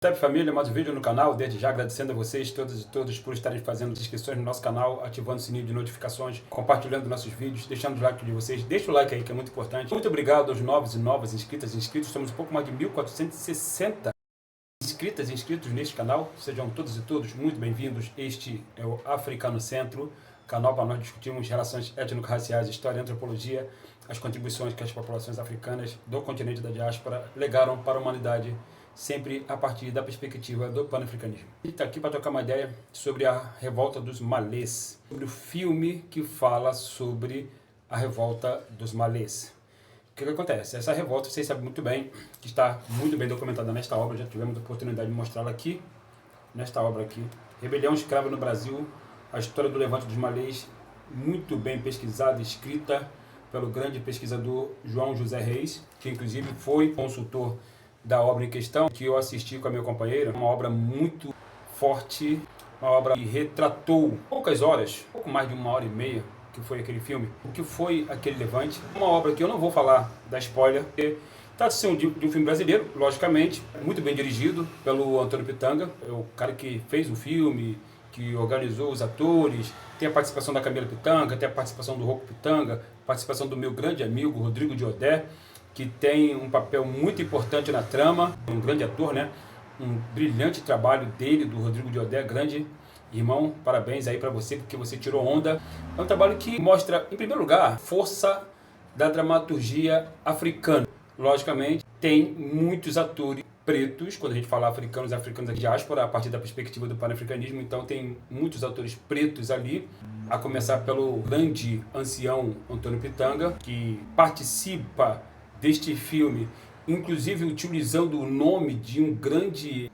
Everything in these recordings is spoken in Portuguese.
Salve família, mais um vídeo no canal. Desde já agradecendo a vocês todas e todos por estarem fazendo inscrições no nosso canal, ativando o sininho de notificações, compartilhando nossos vídeos, deixando o like de vocês. Deixa o like aí que é muito importante. Muito obrigado aos novos e novas inscritas e inscritos. Somos um pouco mais de 1.460 inscritas e inscritos neste canal. Sejam todos e todos muito bem-vindos. Este é o Africano Centro, canal para nós discutirmos relações étnico-raciais, história e antropologia, as contribuições que as populações africanas do continente da diáspora legaram para a humanidade, sempre a partir da perspectiva do pan-africanismo. A gente está aqui para trocar uma ideia sobre a revolta dos malês, sobre o filme que fala sobre a revolta dos malês. O que acontece? Essa revolta, vocês sabem muito bem, que está muito bem documentada nesta obra, já tivemos a oportunidade de mostrá-la aqui, nesta obra aqui. Rebelião escrava no Brasil, a história do levante dos malês, muito bem pesquisada e escrita pelo grande pesquisador João José Reis, que inclusive foi consultor da obra em questão, que eu assisti com a minha companheira. Uma obra muito forte, uma obra que retratou poucas horas, pouco mais de 1h30, que foi aquele filme, o que foi aquele levante. Uma obra que eu não vou falar da spoiler, porque trata-se de um filme brasileiro, logicamente, muito bem dirigido pelo Antônio Pitanga, é o cara que fez o filme, que organizou os atores, tem a participação da Camila Pitanga, tem a participação do Rocco Pitanga, participação do meu grande amigo Rodrigo Diodé, que tem um papel muito importante na trama, um grande ator, né? Um brilhante trabalho dele, do Rodrigo Diodé, grande irmão, parabéns aí para você, porque você tirou onda. É um trabalho que mostra, em primeiro lugar, a força da dramaturgia africana. Logicamente, tem muitos atores pretos, quando a gente fala africanos da diáspora, a partir da perspectiva do panafricanismo, então tem muitos atores pretos ali, a começar pelo grande ancião Antônio Pitanga, que participa deste filme, inclusive utilizando o nome de um grande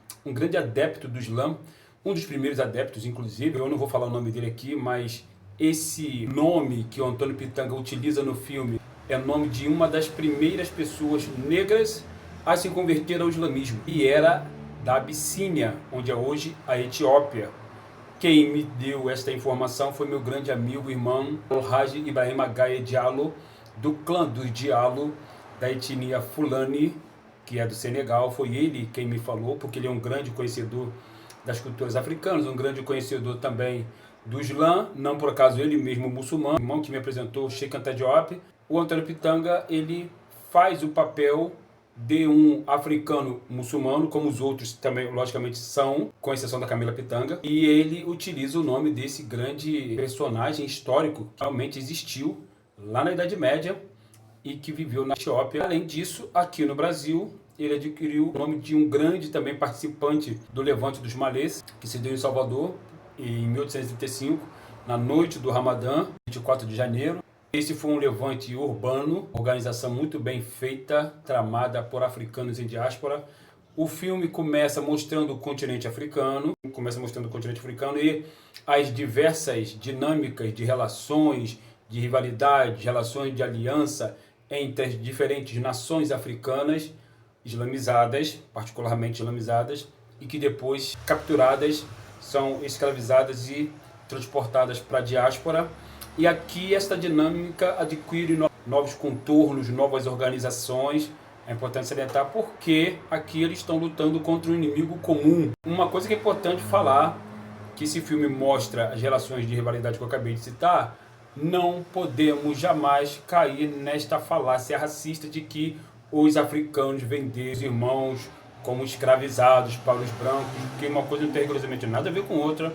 adepto do Islã, um dos primeiros adeptos, inclusive. Eu não vou falar o nome dele aqui, mas esse nome que o Antônio Pitanga utiliza no filme é o nome de uma das primeiras pessoas negras a se converter ao islamismo, e era da Abissínia, onde é hoje a Etiópia. Quem me deu esta informação foi meu grande amigo, irmão, Alhaji Ibrahim Agaye Diallo, do clã dos Diallo, da etnia Fulani, que é do Senegal. Foi ele quem me falou, porque ele é um grande conhecedor das culturas africanas, um grande conhecedor também do Islã, não por acaso ele mesmo muçulmano, o irmão que me apresentou, Sheikh Anta Diop. O Antônio Pitanga, ele faz o papel de um africano muçulmano, como os outros também, logicamente, são, com exceção da Camila Pitanga, e ele utiliza o nome desse grande personagem histórico que realmente existiu lá na Idade Média e que viveu na Etiópia. Além disso, aqui no Brasil, ele adquiriu o nome de um grande também participante do levante dos malês, que se deu em Salvador em 1835, na noite do Ramadã, 24 de janeiro. Esse foi um levante urbano, organização muito bem feita, tramada por africanos em diáspora. O filme começa mostrando o continente africano, e as diversas dinâmicas de relações, de rivalidade, de relações de aliança entre as diferentes nações africanas islamizadas, particularmente islamizadas, e que depois, capturadas, são escravizadas e transportadas para a diáspora. E aqui esta dinâmica adquire novos contornos, novas organizações. É importante salientar porque aqui eles estão lutando contra um inimigo comum. Uma coisa que é importante falar, que esse filme mostra as relações de rivalidade que eu acabei de citar, não podemos jamais cair nesta falácia racista de que os africanos venderam os irmãos como escravizados para os brancos, que uma coisa não tem rigorosamente nada a ver com outra.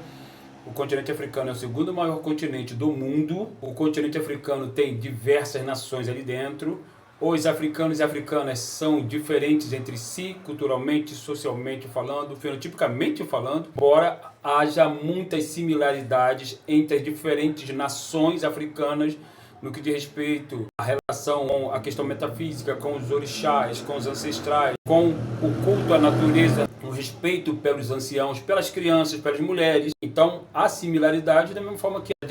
O continente africano é o segundo maior continente do mundo. O continente africano tem diversas nações ali dentro. Os africanos e africanas são diferentes entre si, culturalmente, socialmente falando, fenotipicamente falando, embora haja muitas similaridades entre as diferentes nações africanas no que diz respeito à relação com a questão metafísica, com os orixás, com os ancestrais, com o culto à natureza, o respeito pelos anciãos, pelas crianças, pelas mulheres. Então, há similaridade da mesma forma que há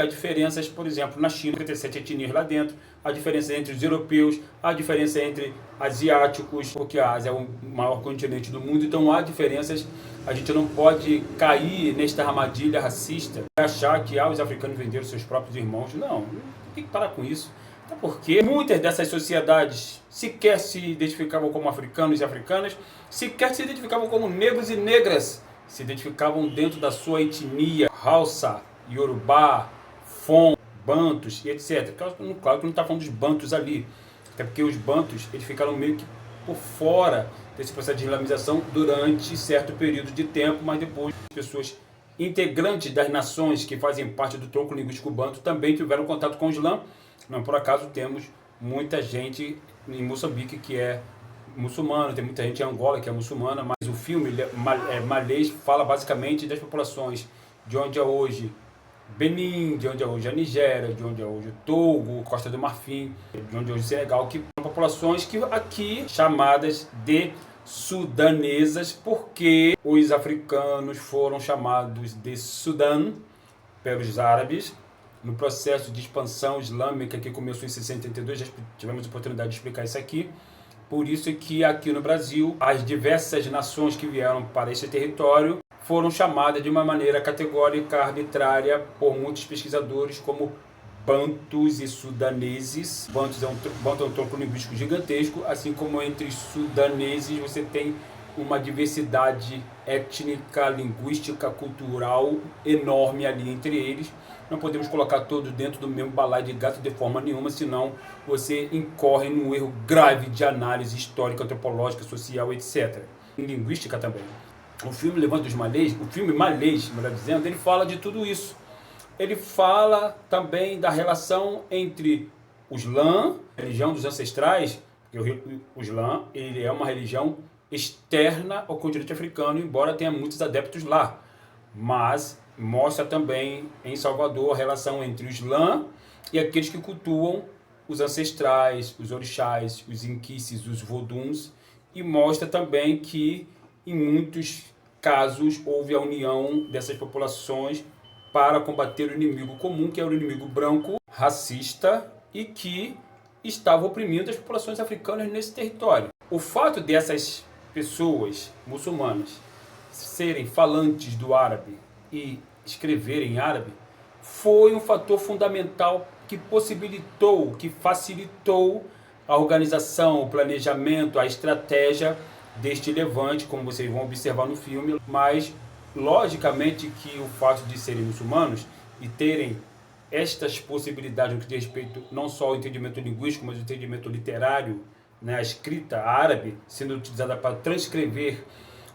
diferenças, por exemplo, na China, 57 etnias lá dentro, a diferença entre os europeus, a diferença entre asiáticos, porque a Ásia é o maior continente do mundo, então há diferenças. A gente não pode cair nesta armadilha racista e achar que os africanos venderam seus próprios irmãos. Não, tem que parar com isso. Porque muitas dessas sociedades sequer se identificavam como africanos e africanas, sequer se identificavam como negros e negras, se identificavam dentro da sua etnia, Hausa, Yorubá, Fon, Bantus e etc. Claro que não está falando dos Bantus ali, até porque os Bantus eles ficaram meio que por fora desse processo de islamização durante certo período de tempo, mas depois as pessoas integrantes das nações que fazem parte do tronco linguístico banto também tiveram contato com o Islã. Não por acaso temos muita gente em Moçambique que é muçulmana, tem muita gente em Angola que é muçulmana, mas o filme malês fala basicamente das populações de onde é hoje Benin, de onde é hoje a Nigéria, de onde é hoje o Togo, Costa do Marfim, de onde é hoje o Senegal, que são populações que aqui chamadas de sudanesas, porque os africanos foram chamados de Sudã pelos árabes. No processo de expansão islâmica que começou em 682, já tivemos a oportunidade de explicar isso aqui. Por isso que aqui no Brasil, as diversas nações que vieram para esse território foram chamadas de uma maneira categórica, arbitrária, por muitos pesquisadores como bantus e sudaneses. Bantus é um tronco linguístico gigantesco, assim como entre sudaneses você tem uma diversidade étnica, linguística, cultural enorme ali entre eles. Não podemos colocar todos dentro do mesmo balaio de gato de forma nenhuma, senão você incorre num erro grave de análise histórica, antropológica, social, etc. Em linguística também. O filme Levante dos Malês, o filme malês, melhor dizendo, ele fala de tudo isso. Ele fala também da relação entre o Islã, a religião dos ancestrais, porque o Islã ele é uma religião externa ao continente africano, embora tenha muitos adeptos lá. Mas mostra também em Salvador a relação entre o Islã e aqueles que cultuam os ancestrais, os orixás, os inquices, os voduns, e mostra também que em muitos casos houve a união dessas populações para combater o inimigo comum, que é o inimigo branco, racista e que estava oprimindo as populações africanas nesse território. O fato dessas pessoas muçulmanas serem falantes do árabe e escreverem em árabe foi um fator fundamental que possibilitou, que facilitou a organização, o planejamento, a estratégia deste levante, como vocês vão observar no filme. Mas logicamente que o fato de serem muçulmanos e terem estas possibilidades no que diz respeito não só ao entendimento linguístico, mas ao entendimento literário, né, a escrita árabe sendo utilizada para transcrever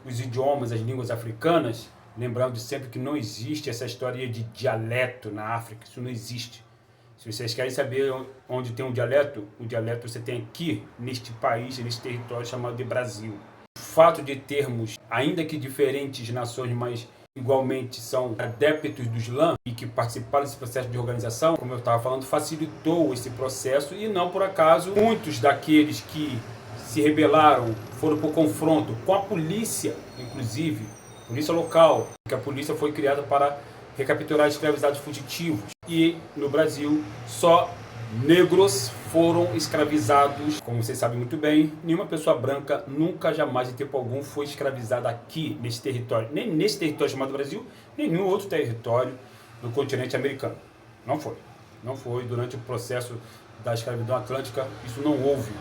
os idiomas, as línguas africanas, lembrando sempre que não existe essa história de dialeto na África, isso não existe. Se vocês querem saber onde tem um dialeto, o dialeto você tem aqui, neste país, neste território chamado de Brasil. O fato de termos, ainda que diferentes nações, mas igualmente são adeptos do Islã e que participaram desse processo de organização, como eu estava falando, facilitou esse processo e não por acaso muitos daqueles que se rebelaram foram por confronto com a polícia, inclusive, polícia local, que a polícia foi criada para recapturar escravizados fugitivos. E no Brasil só negros foram escravizados. Como vocês sabem muito bem, nenhuma pessoa branca nunca, jamais, em tempo algum, foi escravizada aqui, nesse território. Nem nesse território chamado Brasil, nenhum outro território do continente americano. Não foi. Não foi. Durante o processo da escravidão atlântica, isso não houve.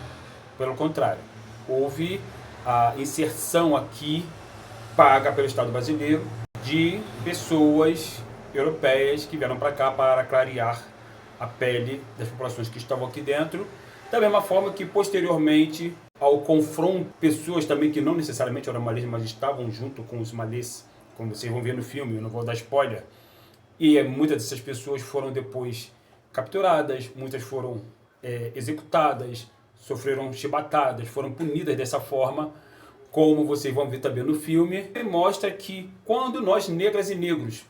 Pelo contrário, houve a inserção aqui, paga pelo Estado brasileiro, de pessoas europeias que vieram para cá para clarear a pele das populações que estavam aqui dentro, da mesma forma que posteriormente ao confronto, pessoas também que não necessariamente eram malês, mas estavam junto com os malês, como vocês vão ver no filme, eu não vou dar spoiler, e muitas dessas pessoas foram depois capturadas, muitas foram executadas, sofreram chibatadas, foram punidas dessa forma, como vocês vão ver também no filme. Ele mostra que quando nós, negras e negros,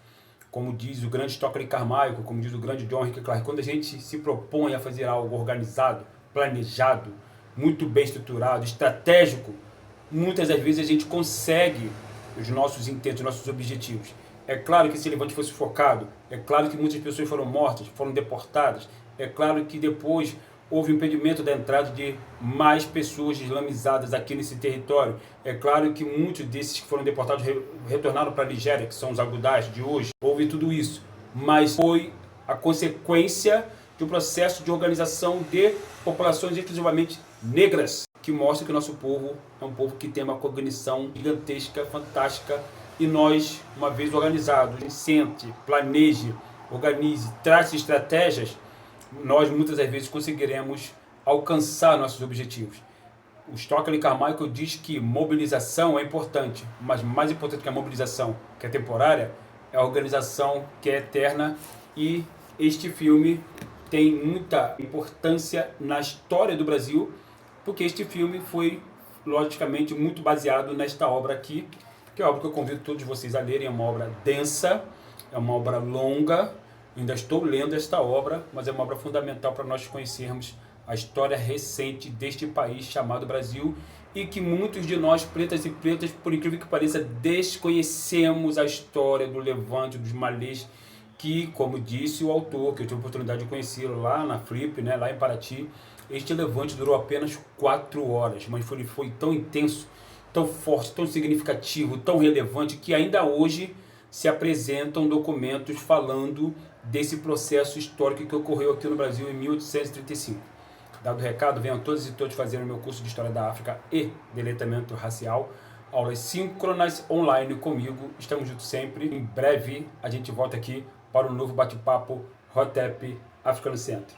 como diz o grande Stockley Carmichael, como diz o grande John Henrik Clarke, quando a gente se propõe a fazer algo organizado, planejado, muito bem estruturado, estratégico, muitas das vezes a gente consegue os nossos intentos, os nossos objetivos. É claro que esse levante foi sufocado, é claro que muitas pessoas foram mortas, foram deportadas, é claro que depois houve impedimento da entrada de mais pessoas islamizadas aqui nesse território. É claro que muitos desses que foram deportados retornaram para a Nigéria, que são os agudás de hoje. Houve tudo isso, mas foi a consequência de um processo de organização de populações exclusivamente negras, que mostra que o nosso povo é um povo que tem uma cognição gigantesca, fantástica, e nós, uma vez organizados, sente, planeje, organize, trace estratégias, nós muitas das vezes conseguiremos alcançar nossos objetivos. O Stockley Carmichael diz que mobilização é importante, mas mais importante que a mobilização, que é temporária, é a organização, que é eterna, e este filme tem muita importância na história do Brasil, porque este filme foi, logicamente, muito baseado nesta obra aqui, que é a obra que eu convido todos vocês a lerem. É uma obra densa, é uma obra longa, eu ainda estou lendo esta obra, mas é uma obra fundamental para nós conhecermos a história recente deste país chamado Brasil, e que muitos de nós, pretas e pretas, por incrível que pareça, desconhecemos a história do Levante, dos Malês, que, como disse o autor, que eu tive a oportunidade de conhecê-lo lá na Flip, né, lá em Paraty, este levante durou apenas 4 horas, mas foi tão intenso, tão forte, tão significativo, tão relevante, que ainda hoje se apresentam documentos falando desse processo histórico que ocorreu aqui no Brasil em 1835. Dado o recado, venham todos e todos fazer o meu curso de História da África e Deletamento Racial, aulas síncronas online comigo. Estamos juntos sempre. Em breve a gente volta aqui para um novo bate-papo Hotep Africano Center.